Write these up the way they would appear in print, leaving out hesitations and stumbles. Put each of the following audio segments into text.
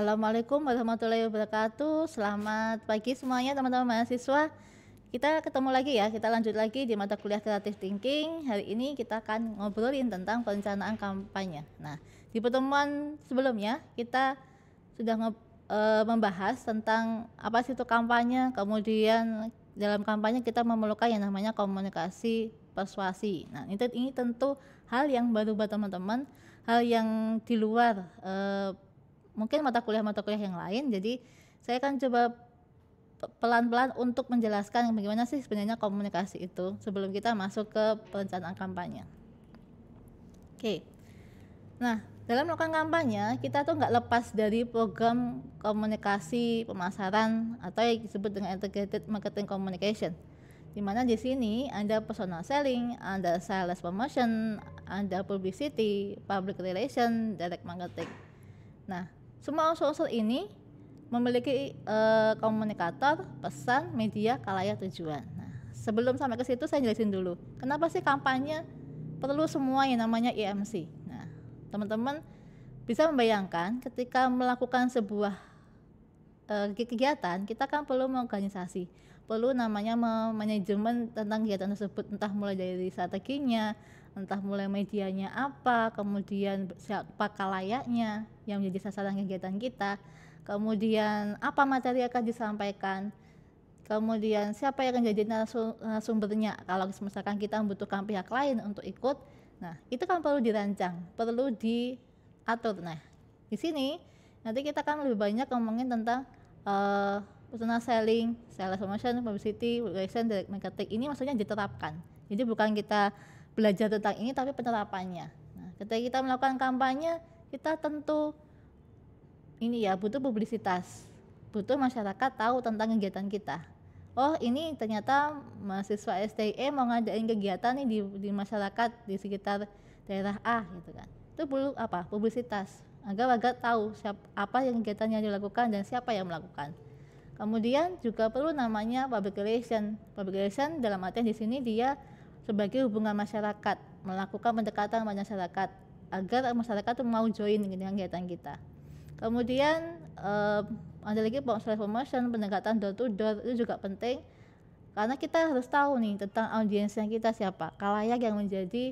Assalamualaikum warahmatullahi wabarakatuh. Selamat pagi semuanya teman-teman mahasiswa. Kita ketemu lagi ya, kita lanjut lagi di mata kuliah Creative Thinking. Hari ini kita akan ngobrolin tentang perencanaan kampanye. Nah, di pertemuan sebelumnya kita sudah membahas tentang apa sih itu kampanye, kemudian dalam kampanye kita memerlukan yang namanya komunikasi persuasi. Nah, ini tentu hal yang baru buat teman-teman, hal yang di luar mungkin mata kuliah yang lain. Jadi saya akan coba pelan-pelan untuk menjelaskan bagaimana sih sebenarnya komunikasi itu sebelum kita masuk ke perencanaan kampanye. Oke. Nah, dalam melakukan kampanye kita tuh nggak lepas dari program komunikasi pemasaran atau yang disebut dengan integrated marketing communication. Dimana di sini ada personal selling, ada sales promotion, ada publicity, public relation, direct marketing. Nah, semua unsur-unsur ini memiliki komunikator, pesan, media, khalayak, tujuan. Nah, sebelum sampai ke situ saya jelasin dulu, kenapa sih kampanye perlu semua yang namanya EMC. Nah, teman-teman bisa membayangkan ketika melakukan sebuah kegiatan, kita kan perlu mengorganisasi, perlu namanya manajemen tentang kegiatan tersebut, entah mulai dari strateginya, entah mulai medianya apa, kemudian siapa khalayaknya yang menjadi sasaran kegiatan kita, kemudian apa materi yang akan disampaikan, kemudian siapa yang akan jadi narasumbernya kalau misalkan kita membutuhkan pihak lain untuk ikut. Nah, itu kan perlu dirancang, perlu diatur. Nah, di sini nanti kita akan lebih banyak ngomongin tentang personal selling, sales promotion, publicity, relation, direct marketing. Ini maksudnya diterapkan. Jadi bukan kita belajar tentang ini tapi penerapannya. Nah, ketika kita melakukan kampanye, kita tentu ini ya butuh publisitas, butuh masyarakat tahu tentang kegiatan kita. Oh, ini ternyata mahasiswa STIE mau ngadain kegiatan nih di masyarakat di sekitar daerah A gitu kan. Itu perlu apa? Publisitas agar warga tahu apa yang kegiatan yang dilakukan dan siapa yang melakukan. Kemudian juga perlu namanya public relation. Public relation dalam artian di sini dia sebagai hubungan masyarakat, melakukan pendekatan pada masyarakat agar masyarakat itu mau join dengan kegiatan kita. Kemudian ada lagi sales promotion, pendekatan door to door, itu juga penting karena kita harus tahu nih tentang audiensnya kita siapa, khalayak yang menjadi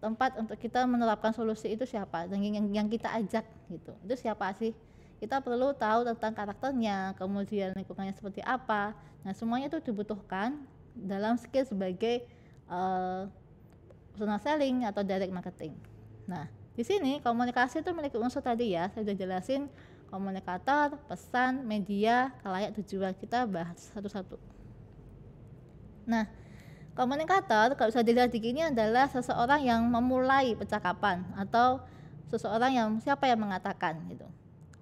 tempat untuk kita menerapkan solusi itu siapa, dan yang kita ajak gitu, itu siapa sih. Kita perlu tahu tentang karakternya, kemudian lingkungannya seperti apa. Nah, semuanya itu dibutuhkan dalam skill sebagai personal selling atau direct marketing. Nah, di sini komunikasi itu memiliki unsur tadi ya, saya sudah jelasin komunikator, pesan, media, khalayak, tujuan. Kita bahas satu-satu. Nah, komunikator kalau bisa dilihat di sini adalah seseorang yang memulai percakapan atau seseorang yang siapa yang mengatakan gitu.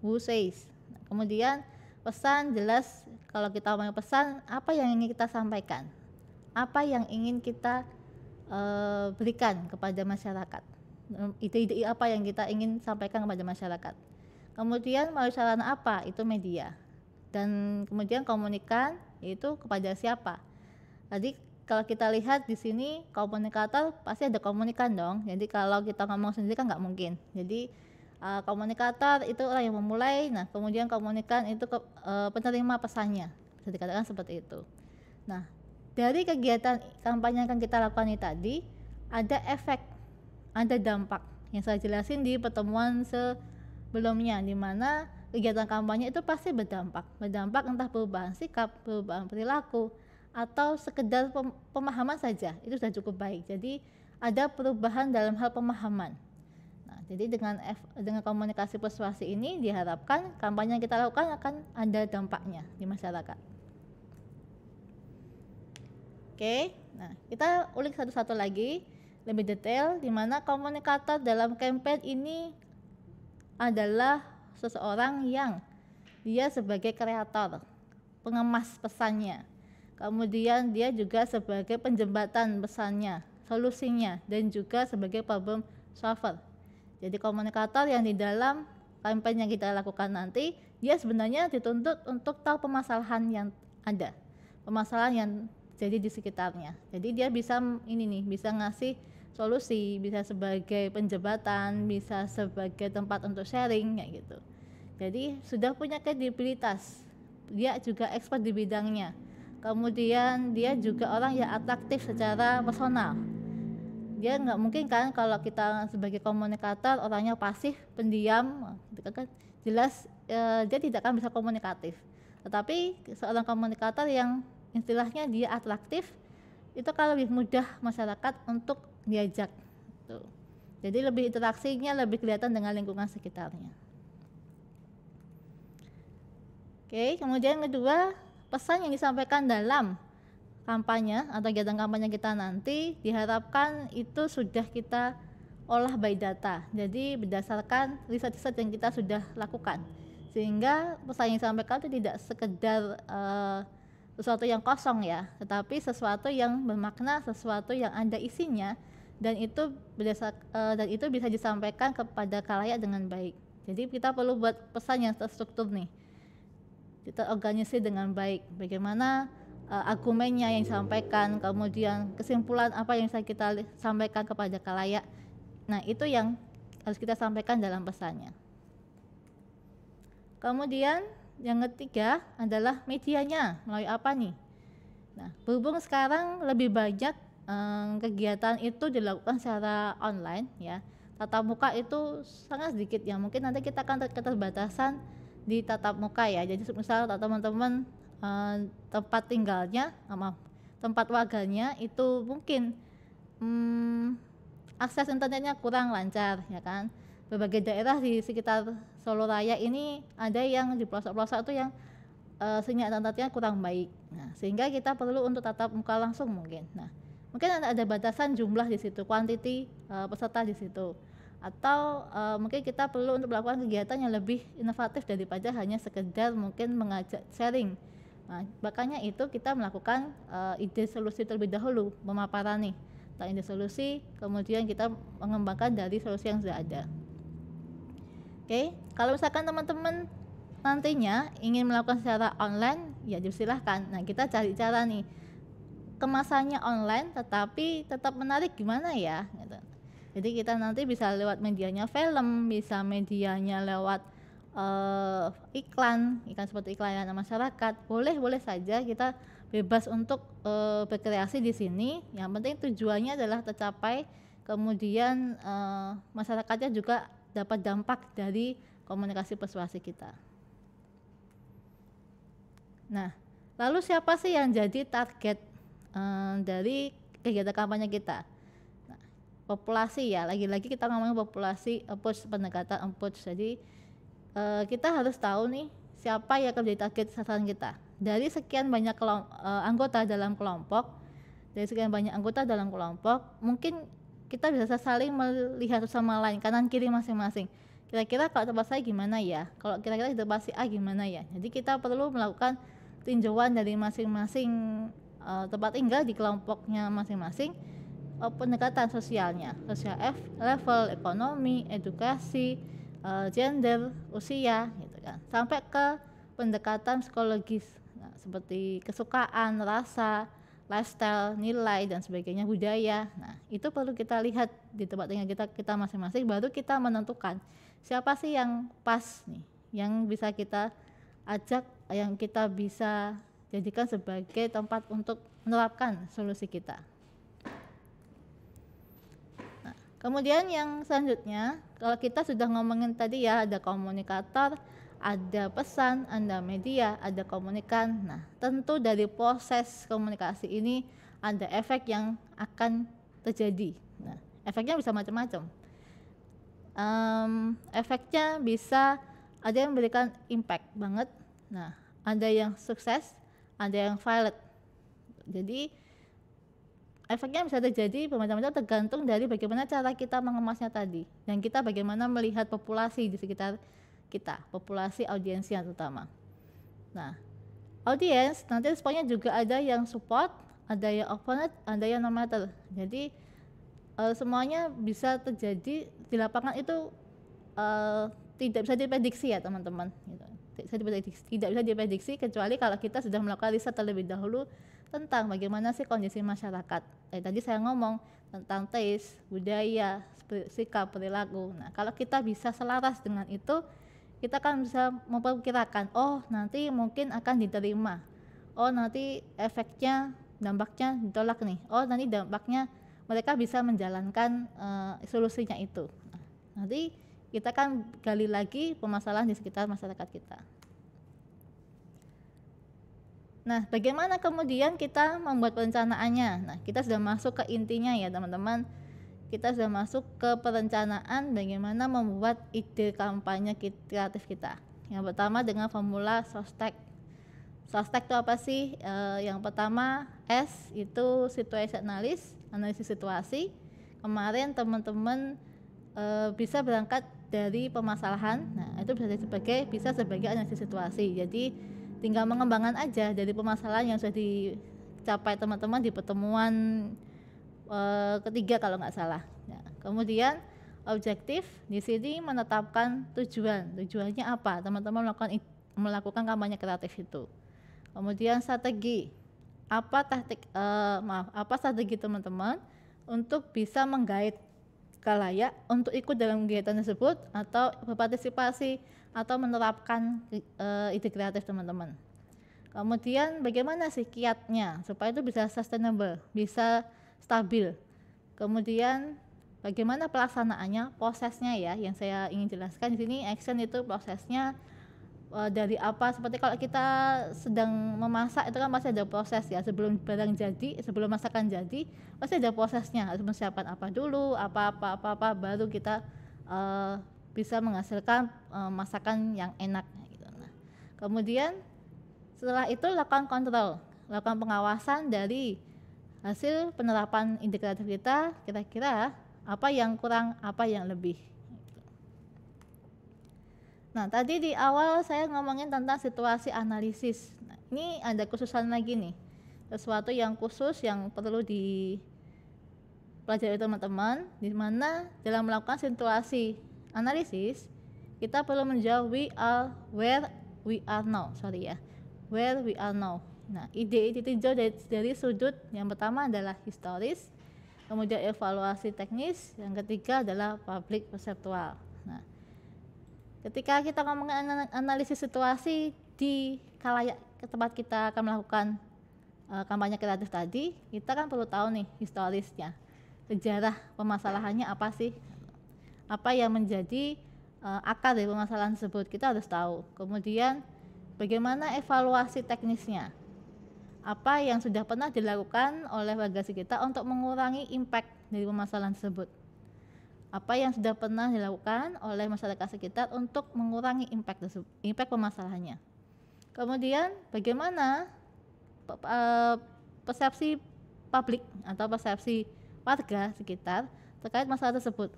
Who says. Nah, kemudian pesan jelas, kalau kita mau pesan apa yang ingin kita sampaikan, apa yang ingin kita berikan kepada masyarakat, ide-ide apa yang kita ingin sampaikan kepada masyarakat. Kemudian melalui sarana apa, itu media, dan kemudian komunikan itu kepada siapa. Tadi kalau kita lihat di sini komunikator pasti ada komunikan dong, jadi kalau kita ngomong sendiri kan nggak mungkin. Jadi komunikator itu orang yang memulai, nah kemudian komunikan itu penerima pesannya, bisa dikatakan seperti itu. Nah, dari kegiatan kampanye yang akan kita lakukan ini tadi ada efek, ada dampak yang saya jelasin di pertemuan sebelumnya, di mana kegiatan kampanye itu pasti berdampak entah perubahan sikap, perubahan perilaku, atau sekedar pemahaman saja, itu sudah cukup baik. Jadi ada perubahan dalam hal pemahaman. Nah, jadi dengan komunikasi persuasi ini diharapkan kampanye yang kita lakukan akan ada dampaknya di masyarakat. Oke, nah kita ulik satu-satu lagi lebih detail, di mana komunikator dalam campaign ini adalah seseorang yang dia sebagai kreator, pengemas pesannya, kemudian dia juga sebagai penjembatan pesannya, solusinya, dan juga sebagai problem solver. Jadi komunikator yang di dalam campaign yang kita lakukan nanti, dia sebenarnya dituntut untuk tahu permasalahan yang ada, permasalahan yang jadi di sekitarnya. Jadi dia bisa bisa ngasih solusi, bisa sebagai penjembatan, bisa sebagai tempat untuk sharing kayak gitu. Jadi sudah punya kredibilitas, dia juga expert di bidangnya. Kemudian dia juga orang yang atraktif secara personal. Dia nggak mungkin kan kalau kita sebagai komunikator orangnya pasif, pendiam, gitu kan, jelas dia tidak akan bisa komunikatif. Tetapi seorang komunikator yang istilahnya dia atraktif, itu akan lebih mudah masyarakat untuk diajak. Tuh. Jadi lebih interaksinya lebih kelihatan dengan lingkungan sekitarnya. Oke, kemudian kedua, pesan yang disampaikan dalam kampanye atau kegiatan kampanye kita nanti diharapkan itu sudah kita olah by data. Jadi berdasarkan riset-riset yang kita sudah lakukan. Sehingga pesan yang disampaikan itu tidak sekedar sesuatu yang kosong ya, tetapi sesuatu yang bermakna, sesuatu yang ada isinya, dan itu bisa disampaikan kepada khalayak dengan baik. Jadi kita perlu buat pesan yang terstruktur nih. Kita organisasi dengan baik, bagaimana argumennya yang disampaikan, kemudian kesimpulan apa yang bisa kita sampaikan kepada khalayak. Nah, itu yang harus kita sampaikan dalam pesannya. Kemudian yang ketiga adalah medianya, melalui apa nih? Nah, berhubung sekarang lebih banyak kegiatan itu dilakukan secara online ya, tatap muka itu sangat sedikit ya, mungkin nanti kita akan keterbatasan di tatap muka ya. Jadi misal teman-teman tempat tinggalnya, tempat warganya itu mungkin akses internetnya kurang lancar ya kan. Berbagai daerah di sekitar Solo Raya ini ada yang di pelosok-pelosok itu yang sinyal internetnya kurang baik. Nah, sehingga kita perlu untuk tatap muka langsung mungkin. Nah, mungkin ada batasan jumlah di situ, quantity peserta di situ. Atau mungkin kita perlu untuk melakukan kegiatan yang lebih inovatif daripada hanya sekedar mungkin mengajak sharing. Nah, makanya itu kita melakukan ide solusi terlebih dahulu, pemaparan nih tentang ide solusi, kemudian kita mengembangkan dari solusi yang sudah ada. Oke, kalau misalkan teman-teman nantinya ingin melakukan secara online, ya silahkan. Nah, kita cari cara nih, kemasannya online tetapi tetap menarik gimana ya gitu. Jadi kita nanti bisa lewat medianya film, bisa medianya lewat iklan seperti iklan masyarakat. Boleh saja kita bebas untuk berkreasi di sini. Yang penting tujuannya adalah tercapai, kemudian masyarakatnya juga dapat dampak dari komunikasi persuasi kita. Nah, lalu siapa sih yang jadi target dari kegiatan kampanye kita? Populasi ya, lagi-lagi kita ngomongin populasi approach, pendekatan approach. Jadi kita harus tahu nih siapa yang akan menjadi target sasaran kita. Dari sekian banyak anggota dalam kelompok, mungkin kita bisa saling melihat sama lain, kanan kiri masing-masing. Kira-kira kalau tempat saya gimana ya? Kalau kira-kira di tempat si A gimana ya? Jadi kita perlu melakukan tinjauan dari masing-masing tempat tinggal di kelompoknya masing-masing. Pendekatan sosialnya, sosial level, ekonomi, edukasi, gender, usia, gitu kan, sampai ke pendekatan psikologis, nah, seperti kesukaan, rasa, lifestyle, nilai dan sebagainya, budaya. Nah, itu perlu kita lihat di tempat tinggal kita masing-masing, baru kita menentukan siapa sih yang pas nih, yang bisa kita ajak, yang kita bisa jadikan sebagai tempat untuk menerapkan solusi kita. Kemudian yang selanjutnya, kalau kita sudah ngomongin tadi ya, ada komunikator, ada pesan, ada media, ada komunikan. Nah, tentu dari proses komunikasi ini ada efek yang akan terjadi. Nah, efeknya bisa macam-macam. Efeknya bisa ada yang memberikan impact banget. Nah, ada yang sukses, ada yang failed. Jadi efeknya bisa terjadi bermacam-macam tergantung dari bagaimana cara kita mengemasnya tadi, dan kita bagaimana melihat populasi di sekitar kita, populasi audiensnya terutama. Nah, audiens nanti responnya juga ada yang support, ada yang opponent, ada yang no matter. Jadi semuanya bisa terjadi di lapangan itu tidak bisa diprediksi ya teman-teman. Tidak bisa diprediksi kecuali kalau kita sudah melakukan riset terlebih dahulu tentang bagaimana sih kondisi masyarakat. Tadi saya ngomong tentang taste, budaya, sikap, perilaku. Nah, kalau kita bisa selaras dengan itu kita kan bisa memperkirakan, oh nanti mungkin akan diterima, oh nanti efeknya, dampaknya ditolak nih, oh nanti dampaknya mereka bisa menjalankan solusinya itu. Nah, nanti kita kan gali lagi permasalahan di sekitar masyarakat kita. Nah, bagaimana kemudian kita membuat perencanaannya? Nah, kita sudah masuk ke intinya ya teman-teman. Kita sudah masuk ke perencanaan bagaimana membuat ide kampanye kreatif kita. Yang pertama dengan formula SOSTEK. SOSTEK itu apa sih? Yang pertama S itu situation analysis, analisis situasi. Kemarin teman-teman bisa berangkat dari permasalahan. Nah, itu bisa sebagai analisis situasi. Jadi tinggal mengembangkan aja dari permasalahan yang sudah dicapai teman-teman di pertemuan ketiga kalau nggak salah. Nah, kemudian objektif di sini menetapkan tujuannya apa teman-teman melakukan kampanye kreatif itu. Kemudian strategi, apa strategi teman-teman untuk bisa menggait khalayak untuk ikut dalam kegiatan tersebut atau berpartisipasi atau menerapkan ide kreatif teman-teman. Kemudian bagaimana sih kiatnya supaya itu bisa sustainable, bisa stabil. Kemudian bagaimana pelaksanaannya, prosesnya ya, yang saya ingin jelaskan di sini. Action itu prosesnya dari apa, seperti kalau kita sedang memasak itu kan masih ada proses ya, sebelum barang jadi, sebelum masakan jadi pasti ada prosesnya, harus persiapan apa dulu, apa baru kita bisa menghasilkan masakan yang enak gitu. Nah, kemudian setelah itu lakukan kontrol, lakukan pengawasan dari hasil penerapan ide kreatif kita, kira-kira apa yang kurang, apa yang lebih. Nah, tadi di awal saya ngomongin tentang situasi analisis. Nah, ini ada khususan lagi nih, sesuatu yang khusus yang perlu dipelajari teman-teman, di mana dalam melakukan situasi analisis kita perlu menjawab where we are now. Nah, ide ditinjau dari sudut yang pertama adalah historis, kemudian evaluasi teknis, yang ketiga adalah publik perseptual. Nah, ketika kita ngomongin analisis situasi di khalayak tempat kita akan melakukan kampanye kreatif tadi, kita kan perlu tahu nih historisnya, sejarah permasalahannya apa sih, apa yang menjadi akar dari permasalahan tersebut, kita harus tahu. Kemudian bagaimana evaluasi teknisnya, apa yang sudah pernah dilakukan oleh warga sekitar untuk mengurangi impact dari permasalahan tersebut, apa yang sudah pernah dilakukan oleh masyarakat sekitar untuk mengurangi impact permasalahannya. Kemudian bagaimana persepsi publik atau persepsi warga sekitar terkait masalah tersebut.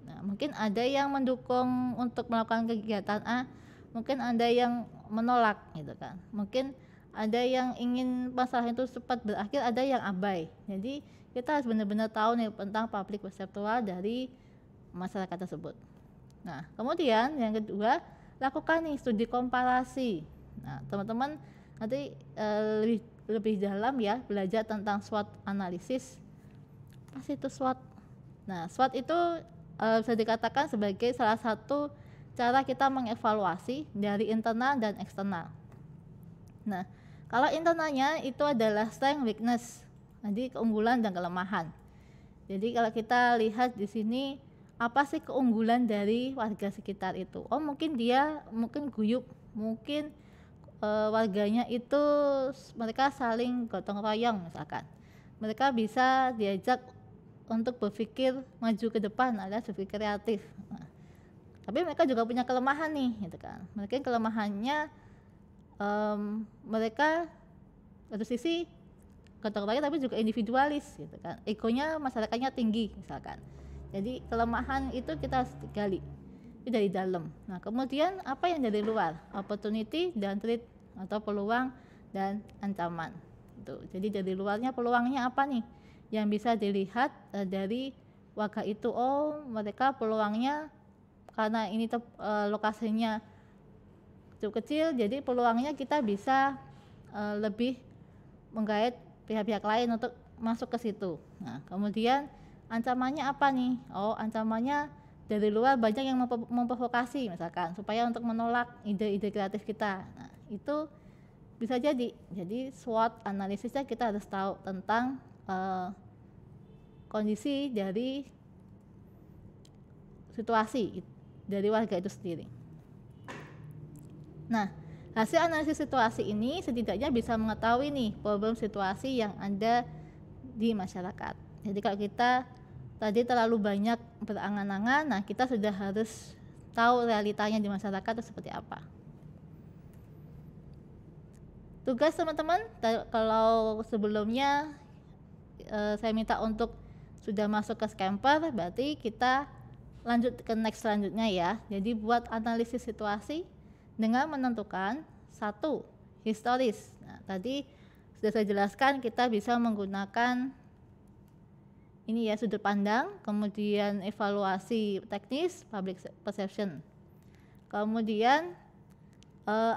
Nah, mungkin ada yang mendukung untuk melakukan kegiatan A, mungkin ada yang menolak gitu kan, mungkin ada yang ingin masalah itu cepat berakhir, ada yang abai. Jadi kita harus benar-benar tahu nih tentang publik perseptual dari masyarakat tersebut. Nah, kemudian yang kedua, lakukan nih studi komparasi. Nah, teman-teman nanti lebih dalam ya belajar tentang SWOT analisis. Apa sih itu SWOT? Nah, SWOT itu bisa dikatakan sebagai salah satu cara kita mengevaluasi dari internal dan eksternal. Nah, kalau internalnya itu adalah strength, weakness, jadi keunggulan dan kelemahan. Jadi kalau kita lihat di sini, apa sih keunggulan dari warga sekitar itu? Oh, mungkin dia guyup, mungkin warganya itu mereka saling gotong royong misalkan. Mereka bisa diajak untuk berpikir maju ke depan, alias berpikir kreatif. Nah, tapi mereka juga punya kelemahan nih, gitu kan. Mungkin kelemahannya mereka satu sisi gotong royong tapi juga individualis gitu kan, egonya masyarakatnya tinggi misalkan. Jadi kelemahan itu kita harus gali itu dari dalam. Nah, kemudian apa yang dari luar, opportunity dan threat atau peluang dan ancaman itu. Jadi dari luarnya peluangnya apa nih yang bisa dilihat dari warga itu. Oh, mereka peluangnya karena ini lokasinya cukup kecil, jadi peluangnya kita bisa lebih menggait pihak-pihak lain untuk masuk ke situ. Nah, kemudian ancamannya apa nih? Oh, ancamannya dari luar banyak yang memprovokasi misalkan supaya untuk menolak ide-ide kreatif kita. Nah, itu bisa jadi SWOT analisisnya kita harus tahu tentang kondisi dari situasi dari warga itu sendiri. Nah, hasil analisis situasi ini setidaknya bisa mengetahui nih problem situasi yang ada di masyarakat. Jadi kalau kita tadi terlalu banyak berangan-angan, nah kita sudah harus tahu realitanya di masyarakat itu seperti apa. Tugas teman-teman, kalau sebelumnya saya minta untuk sudah masuk ke Scamper, berarti kita lanjut ke next selanjutnya ya. Jadi buat analisis situasi dengan menentukan satu historis. Nah, tadi sudah saya jelaskan kita bisa menggunakan ini ya, sudut pandang, kemudian evaluasi teknis, public perception. Kemudian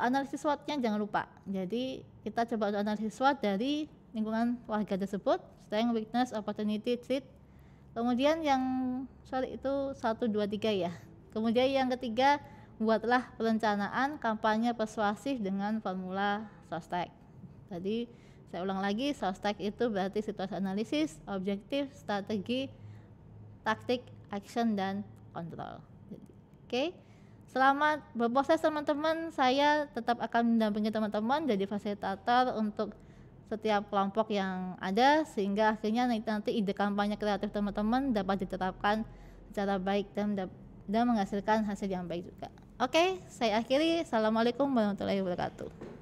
analisis SWOT-nya jangan lupa. Jadi kita coba untuk analisis SWOT dari lingkungan warga tersebut, strength, weakness, opportunity, threat. Kemudian yang itu 1, 2, 3 ya. Kemudian yang ketiga, buatlah perencanaan kampanye persuasif dengan formula SOSTEC. Tadi saya ulang lagi, SOSTEC itu berarti situasi analisis, objektif, strategi, taktik, action, dan kontrol. Oke. Selamat berproses teman-teman. Saya tetap akan mendampingi teman-teman jadi fasilitator untuk setiap kelompok yang ada, sehingga akhirnya nanti ide kampanye kreatif teman-teman dapat diterapkan secara baik dan menghasilkan hasil yang baik juga. Oke, saya akhiri. Assalamualaikum warahmatullahi wabarakatuh.